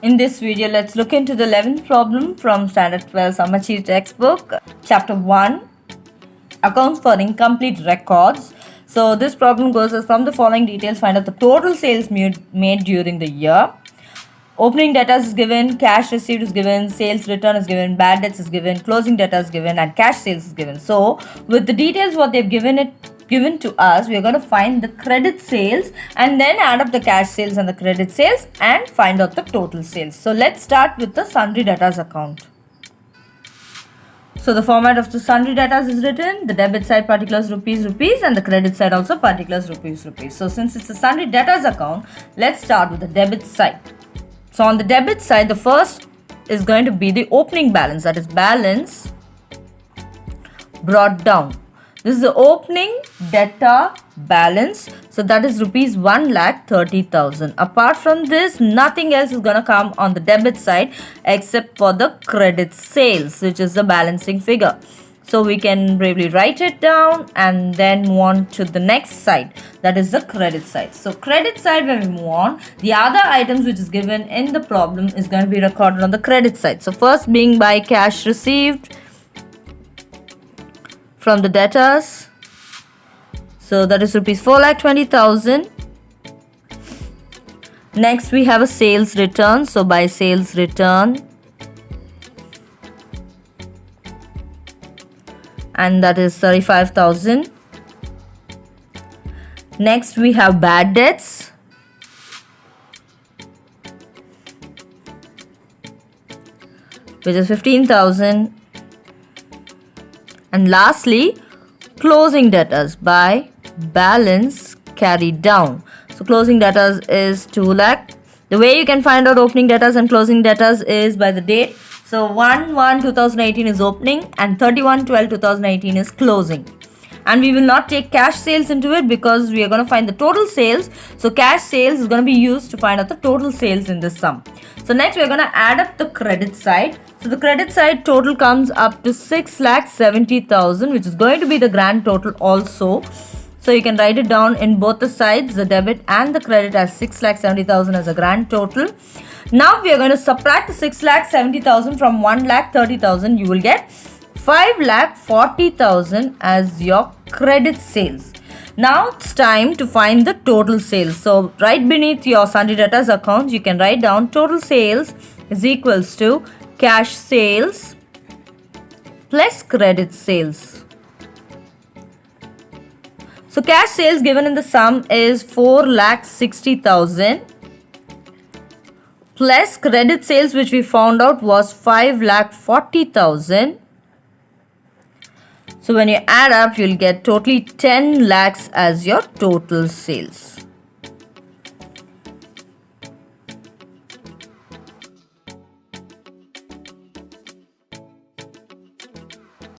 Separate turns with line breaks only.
In this video, let's look into the 11th problem from Standard 12 Samacheer textbook, Chapter 1, Accounts for Incomplete Records. So this problem goes as from the following details, find out the total sales made during the year. Opening debtors is given, cash received is given, sales return is given, bad debts is given, closing debtors is given, and cash sales is given. So with the details what they've given to us, we are going to find the credit sales and then add up the cash sales and the credit sales and find out the total sales. So let's start with the sundry debtors account. So the format of the sundry debtors is written, the debit side particulars rupees and the credit side also particulars rupees. So since it's a sundry debtors account, let's start with the debit side. So on the debit side, the first is going to be the opening balance, that is balance brought down. This is the opening debtor balance, so that is rupees 1,30,000. Apart from this, nothing else is going to come on the debit side except for the credit sales, which is the balancing figure. So we can bravely write it down and then move on to the next side, that is the credit side. So credit side, when we move on, the other items which is given in the problem is going to be recorded on the credit side. So first being by cash received from the debtors, so that is rupees 4,20,000. Next we have a sales return, so by sales return, and that is 35,000. Next we have bad debts, which is 15,000. And lastly, closing debtors by balance carried down. So closing debtors is 2 lakh. The way you can find out opening debtors and closing debtors is by the date. So 1/1/2018 is opening and 31/12/2018 is closing. And we will not take cash sales into it because we are going to find the total sales. So cash sales is going to be used to find out the total sales in this sum. So next we are going to add up the credit side. So the credit side total comes up to 6,70,000, which is going to be the grand total also. So you can write it down in both the sides, the debit and the credit, as 6,70,000 as a grand total. Now we are going to subtract the 6,70,000 from 1,30,000. You will get 5,40,000 as your credit sales. Now it's time to find the total sales. So right beneath your sundry debtors account, you can write down total sales is equals to cash sales plus credit sales. So cash sales given in the sum is 4,60,000 plus credit sales, which we found out was 5,40,000. So when you add up, you'll get totally 10 lakhs as your total sales.